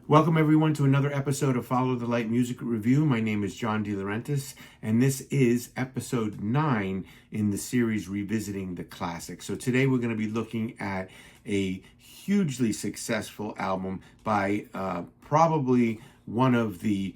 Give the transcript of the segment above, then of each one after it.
Welcome everyone to another episode of Follow the Light Music Review. My name is John DeLaurentis, and this is episode 9 in the series Revisiting the Classics. So today we're going to be looking at a hugely successful album by probably one of the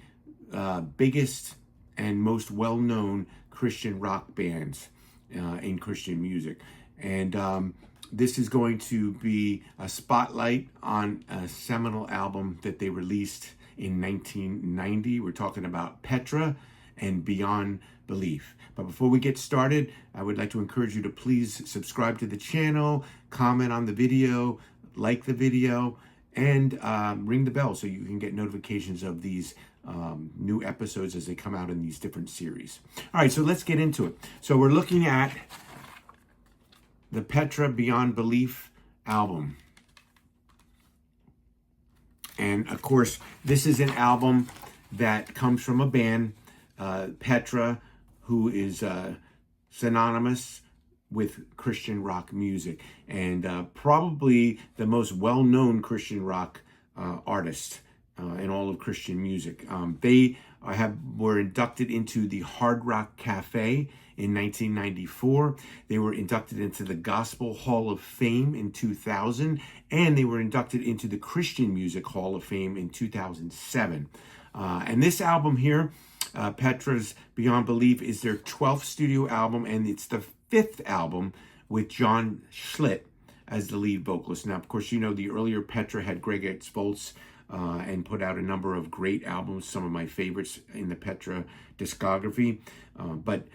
biggest and most well-known Christian rock bands in Christian music. And this is going to be a spotlight on a seminal album that they released in 1990. We're talking about Petra and Beyond Belief. But before we get started, I would like to encourage you to please subscribe to the channel, comment on the video, like the video, and ring the bell so you can get notifications of these new episodes as they come out in these different series. All right, so let's get into it. So we're looking at the Petra-Beyond Belief album. And of course, this is an album that comes from a band, Petra, who is synonymous with Christian rock music, and probably the most well-known Christian rock artist in all of Christian music. They were inducted into the Hard Rock Cafe in 1994. They were inducted into the Gospel Hall of Fame in 2000, and they were inducted into the Christian Music Hall of Fame in 2007. And this album here, Petra's Beyond Belief, is their 12th studio album, and it's the 5th album with John Schlitt as the lead vocalist. Now, of course, you know the earlier Petra had Greg Volz and put out a number of great albums, some of my favorites in the Petra discography. But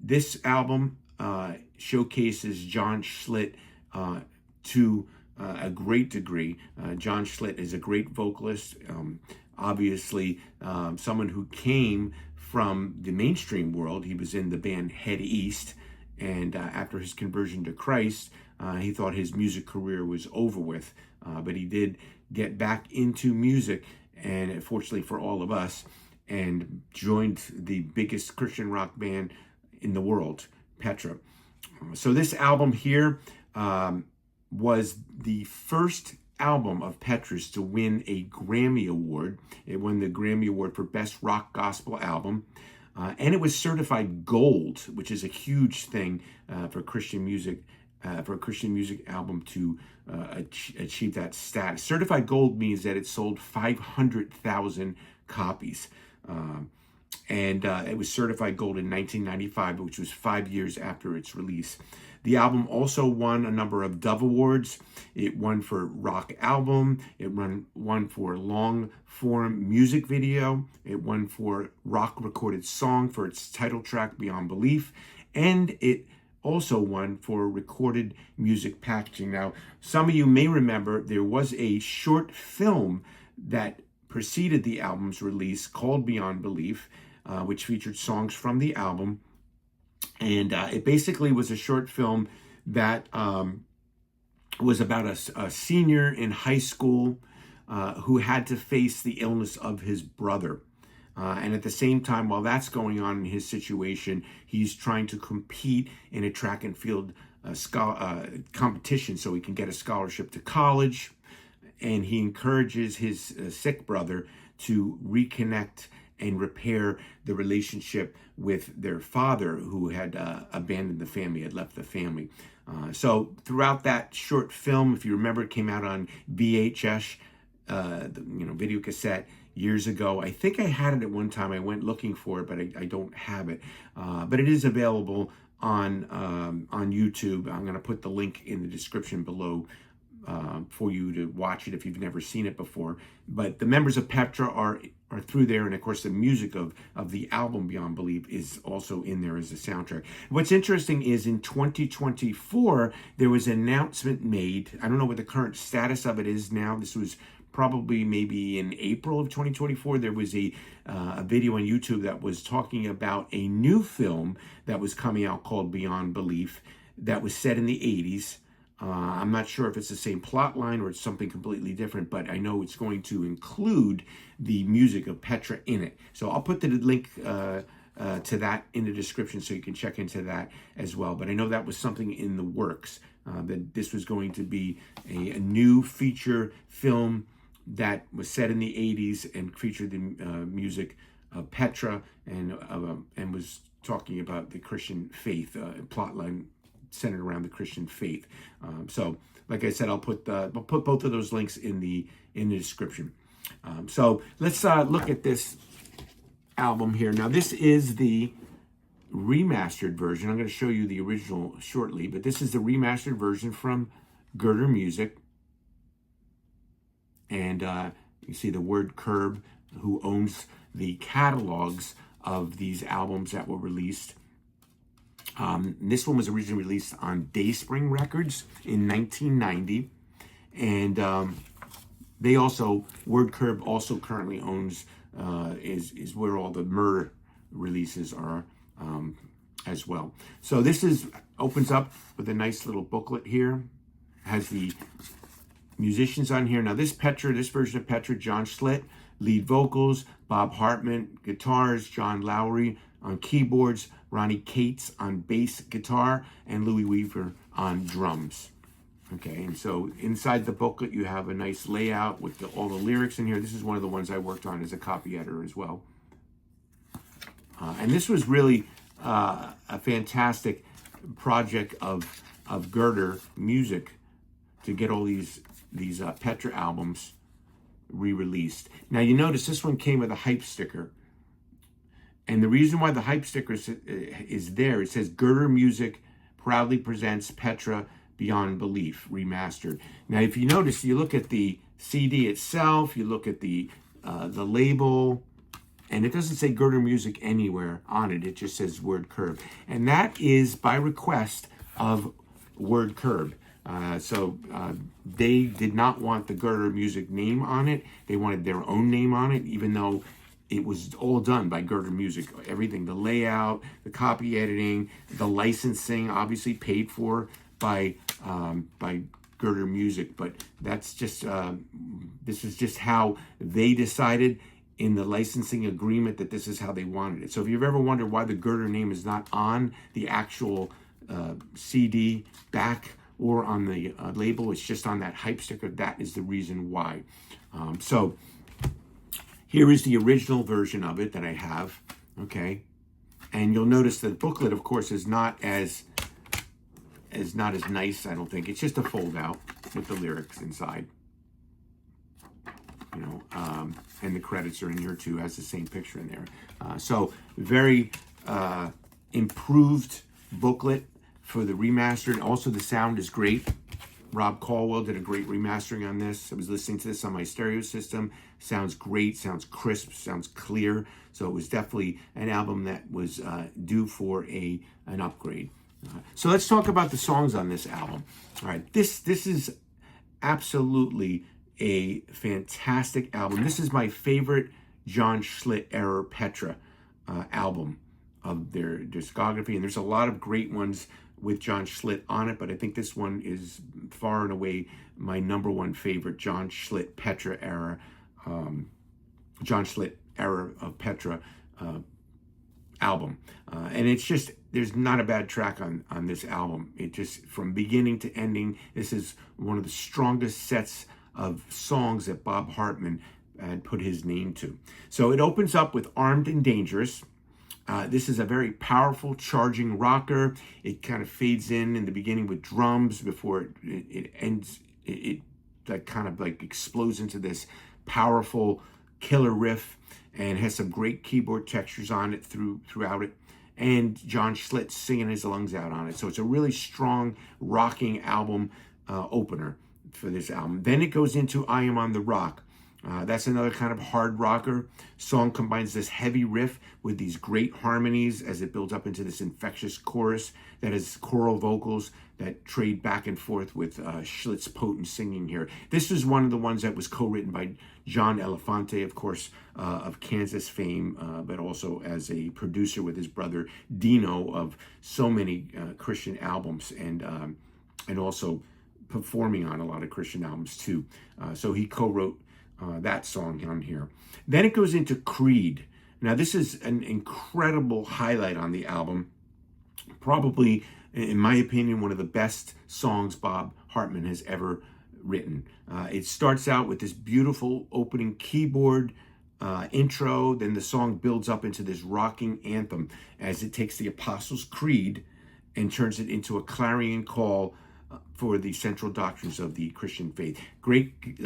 this album showcases John Schlitt to a great degree. John Schlitt is a great vocalist, obviously someone who came from the mainstream world. He was in the band Head East, and after his conversion to Christ, he thought his music career was over with, but he did get back into music, and fortunately for all of us, and joined the biggest Christian rock band in the world, Petra. So this album here was the first album of Petra's to win a Grammy Award. It won the Grammy Award for Best Rock Gospel Album. And it was certified gold, which is a huge thing for Christian music, for a Christian music album to achieve that status. Certified gold means that it sold 500,000 copies. And it was certified gold in 1995, which was 5 years after its release. The album also won a number of Dove Awards. It won for Rock Album. It won for Long Form Music Video. It won for Rock Recorded Song for its title track, Beyond Belief. And it also won for Recorded Music Packaging. Now, some of you may remember there was a short film that preceded the album's release called Beyond Belief, which featured songs from the album. And it basically was a short film that was about a senior in high school who had to face the illness of his brother. And at the same time, while that's going on in his situation, he's trying to compete in a track and field competition so he can get a scholarship to college. And he encourages his sick brother to reconnect and repair the relationship with their father, who had abandoned the family, had left the family. So throughout that short film, if you remember, it came out on VHS, video cassette years ago. I think I had it at one time. I went looking for it, but I don't have it. But it is available on YouTube. I'm going to put the link in the description below for you to watch it if you've never seen it before. But the members of Petra are through there, and of course the music of the album Beyond Belief is also in there as a soundtrack. What's interesting is in 2024 there was an announcement made. I don't know what the current status of it is now. This was probably maybe in April of 2024. There was a video on YouTube that was talking about a new film that was coming out called Beyond Belief that was set in the 80s. I'm not sure if it's the same plot line or it's something completely different, but I know it's going to include the music of Petra in it. So I'll put the link to that in the description so you can check into that as well. But I know that was something in the works, that this was going to be a new feature film that was set in the 80s and featured the music of Petra and was talking about the Christian faith, plotline centered around the Christian faith. So, like I said, I'll put both of those links in the description. So let's look at this album here. Now, this is the remastered version. I'm going to show you the original shortly, but this is the remastered version from Girder Music. And you see the word Curb, who owns the catalogs of these albums that were released. This one was originally released on Dayspring Records in 1990. And they also, Word Curb also currently owns, is where all the Myrrh releases are as well. So this opens up with a nice little booklet here. Has the musicians on here. Now this version of Petra, John Schlitt, lead vocals, Bob Hartman, guitars, John Lowry on keyboards, Ronnie Cates on bass guitar, and Louis Weaver on drums. Okay, and so inside the booklet you have a nice layout with all the lyrics in here. This is one of the ones I worked on as a copy editor as well. And this was really a fantastic project of Girder Music to get all these Petra albums re-released. Now you notice this one came with a hype sticker. And the reason why the hype sticker is there, it says Girder Music proudly presents Petra-Beyond Belief remastered. Now if you notice, you look at the CD itself, you look at the label, and it doesn't say Girder Music anywhere on it. It just says Word Curb. And that is by request of Word Curb. So they did not want the Girder Music name on it. They wanted their own name on it, even though it was all done by Girder Music. Everything, the layout, the copy editing, the licensing, obviously paid for by Girder Music. But that's just, this is just how they decided in the licensing agreement that this is how they wanted it. So if you've ever wondered why the Girder name is not on the actual CD back or on the label, it's just on that hype sticker, that is the reason why. So here is the original version of it that I have, okay? And you'll notice that the booklet, of course, is not as nice, I don't think. It's just a fold out with the lyrics inside. You know, and the credits are in here too, has the same picture in there. So very improved booklet for the remastered. Also, the sound is great. Rob Caldwell did a great remastering on this. I was listening to this on my stereo system. Sounds great, sounds crisp, sounds clear. So it was definitely an album that was due for an upgrade. So let's talk about the songs on this album. All right, this is absolutely a fantastic album. This is my favorite John Schlitt-era Petra album of their discography, and there's a lot of great ones with John Schlitt on it, but I think this one is far and away my number one favorite John Schlitt Petra-era, John Schlitt-era of Petra album. And it's just, there's not a bad track on this album. It just, from beginning to ending, this is one of the strongest sets of songs that Bob Hartman had put his name to. So it opens up with Armed and Dangerous. This is a very powerful, charging rocker. It kind of fades in the beginning with drums before it ends. It like kind of like explodes into this powerful killer riff and has some great keyboard textures on it throughout it. And John Schlitt singing his lungs out on it. So it's a really strong, rocking album opener for this album. Then it goes into I Am on the Rock. That's another kind of hard rocker. Song combines this heavy riff with these great harmonies as it builds up into this infectious chorus that has choral vocals that trade back and forth with Schlitt's potent singing here. This is one of the ones that was co-written by John Elefante, of course, of Kansas fame, but also as a producer with his brother Dino of so many Christian albums, and also performing on a lot of Christian albums too. So he co-wrote that song on here. Then it goes into Creed. Now this is an incredible highlight on the album. Probably, in my opinion, one of the best songs Bob Hartman has ever written. It starts out with this beautiful opening keyboard intro, then the song builds up into this rocking anthem as it takes the Apostles' Creed and turns it into a clarion call for the central doctrines of the Christian faith. Great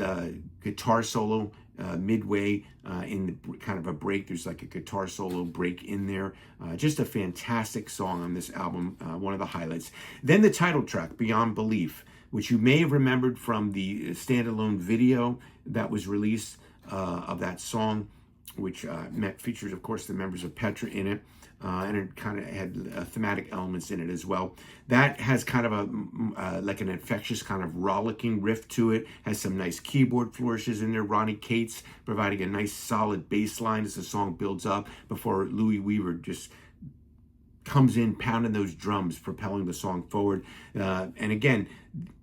guitar solo midway in the kind of a break. There's like a guitar solo break in there. Just a fantastic song on this album, one of the highlights. Then the title track, Beyond Belief, which you may have remembered from the standalone video that was released of that song, which features, of course, the members of Petra in it. And it kind of had thematic elements in it as well. That has kind of a like an infectious kind of rollicking riff to it. Has some nice keyboard flourishes in there. Ronnie Cates providing a nice solid bass line as the song builds up before Louis Weaver just comes in pounding those drums, propelling the song forward. And again,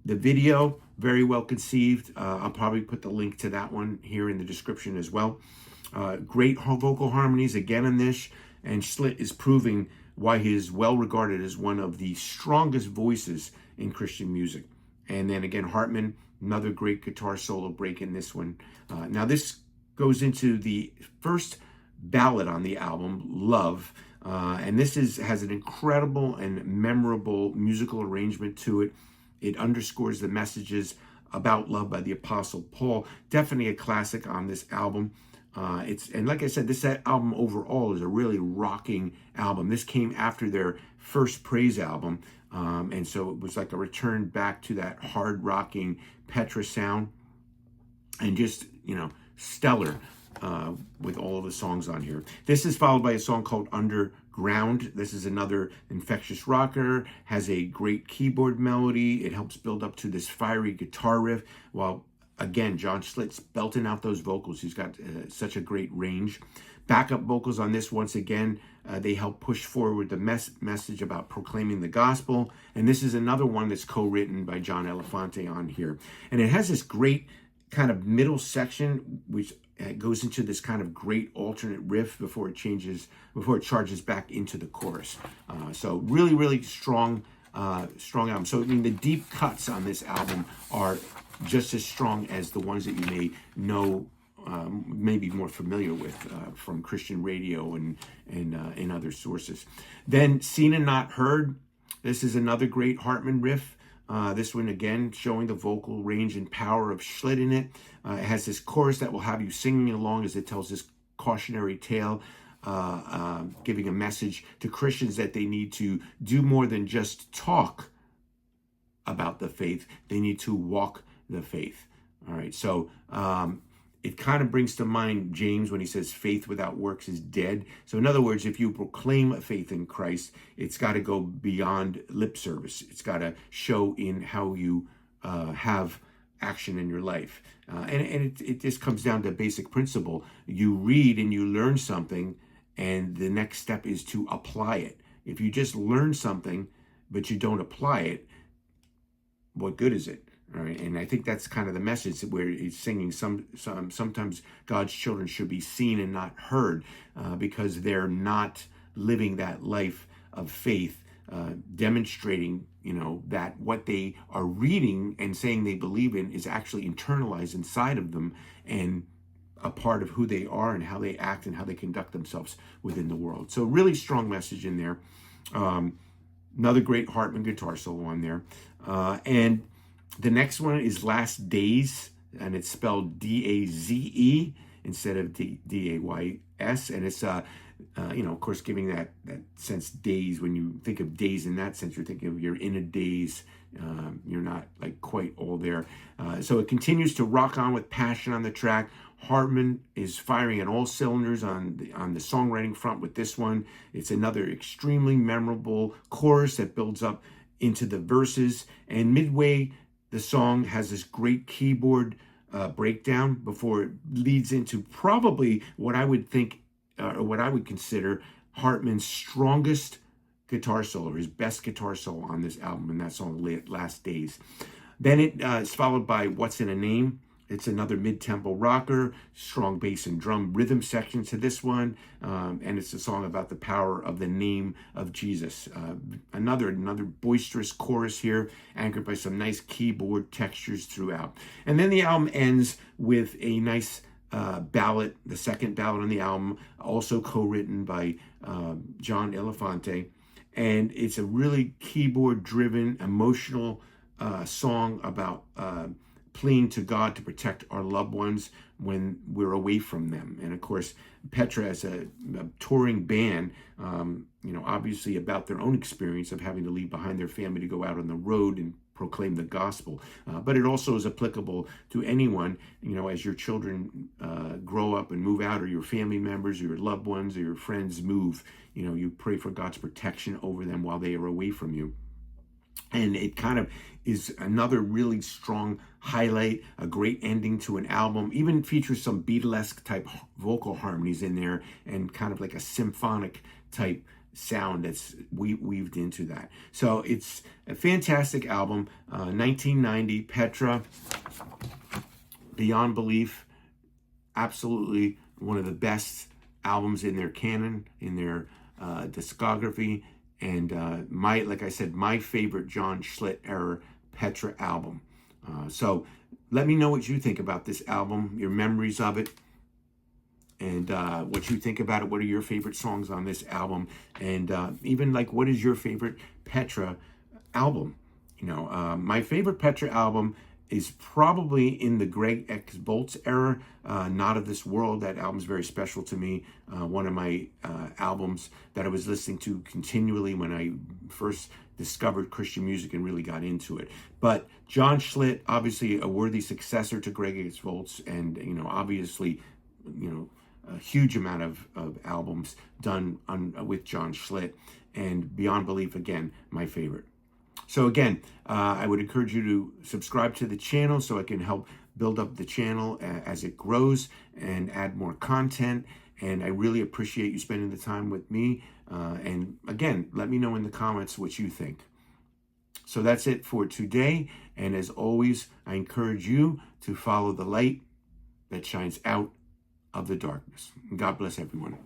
the video, very well conceived. I'll probably put the link to that one here in the description as well. Great vocal harmonies again in this. And Schlitt is proving why he is well regarded as one of the strongest voices in Christian music. And then again, Hartman, another great guitar solo break in this one. Now this goes into the first ballad on the album, Love. And this has an incredible and memorable musical arrangement to it. It underscores the messages about love by the Apostle Paul. Definitely a classic on this album. And like I said, this album overall is a really rocking album. This came after their first Praise album, and so it was like a return back to that hard rocking Petra sound, and just, stellar with all of the songs on here. This is followed by a song called Underground. This is another infectious rocker, has a great keyboard melody. It helps build up to this fiery guitar riff, while again, John Schlitt's belting out those vocals. He's got such a great range. Backup vocals on this, once again, they help push forward the message about proclaiming the gospel. And this is another one that's co-written by John Elefante on here. And it has this great kind of middle section, which goes into this kind of great alternate riff before it charges back into the chorus. So really, really strong album. So, the deep cuts on this album are just as strong as the ones that you may know, maybe more familiar with from Christian radio and other sources. Then Seen and Not Heard. This is another great Hartman riff. This one, again, showing the vocal range and power of Schlitt in it. It has this chorus that will have you singing along as it tells this cautionary tale, giving a message to Christians that they need to do more than just talk about the faith. They need to walk the faith. All right, so it kind of brings to mind James when he says faith without works is dead. So in other words, if you proclaim a faith in Christ, it's got to go beyond lip service. It's got to show in how you have action in your life. And it just comes down to a basic principle. You read and you learn something, and the next step is to apply it. If you just learn something, but you don't apply it, what good is it? All right, and I think that's kind of the message where he's singing. Sometimes God's children should be seen and not heard because they're not living that life of faith, demonstrating, that what they are reading and saying they believe in is actually internalized inside of them and a part of who they are and how they act and how they conduct themselves within the world. So really strong message in there. Another great Hartman guitar solo on there. And the next one is Last Days, and it's spelled D-A-Z-E instead of D-A-Y-S. And it's, of course, giving that sense days. When you think of days in that sense, you're thinking of you're in a daze. You're not like quite all there. So it continues to rock on with passion on the track. Hartman is firing on all cylinders on the songwriting front with this one. It's another extremely memorable chorus that builds up into the verses. And midway, the song has this great keyboard breakdown before it leads into probably what I would think, or what I would consider Hartman's strongest guitar solo, his best guitar solo on this album, and that song, Last Days. Then it is followed by What's in a Name, It's another mid-tempo rocker, strong bass and drum rhythm section to this one, and it's a song about the power of the name of Jesus. Another boisterous chorus here, anchored by some nice keyboard textures throughout. And then the album ends with a nice ballad, the second ballad on the album, also co-written by John Elefante, and it's a really keyboard-driven, emotional song about pleading to God to protect our loved ones when we're away from them. And of course, Petra, as a touring band, obviously about their own experience of having to leave behind their family to go out on the road and proclaim the gospel. But it also is applicable to anyone, as your children grow up and move out, or your family members, or your loved ones, or your friends move, you pray for God's protection over them while they are away from you. And it kind of is another really strong highlight, a great ending to an album. Even features some Beatlesque type vocal harmonies in there, and kind of like a symphonic type sound that's weaved into that. So it's a fantastic album. 1990, Petra-Beyond Belief, absolutely one of the best albums in their canon, in their discography. And like I said, my favorite John Schlitt-era Petra album. So let me know what you think about this album, your memories of it, and what you think about it. What are your favorite songs on this album? And even what is your favorite Petra album? My favorite Petra album is probably in the Greg X Boltz era, Not of This World. That album's very special to me. One of my albums that I was listening to continually when I first discovered Christian music and really got into it. But John Schlitt, obviously a worthy successor to Greg X Boltz, and obviously, a huge amount of albums done with John Schlitt. And Beyond Belief, again, my favorite. So again, I would encourage you to subscribe to the channel so I can help build up the channel as it grows and add more content. And I really appreciate you spending the time with me. And again, let me know in the comments what you think. So that's it for today. And as always, I encourage you to follow the light that shines out of the darkness. God bless everyone.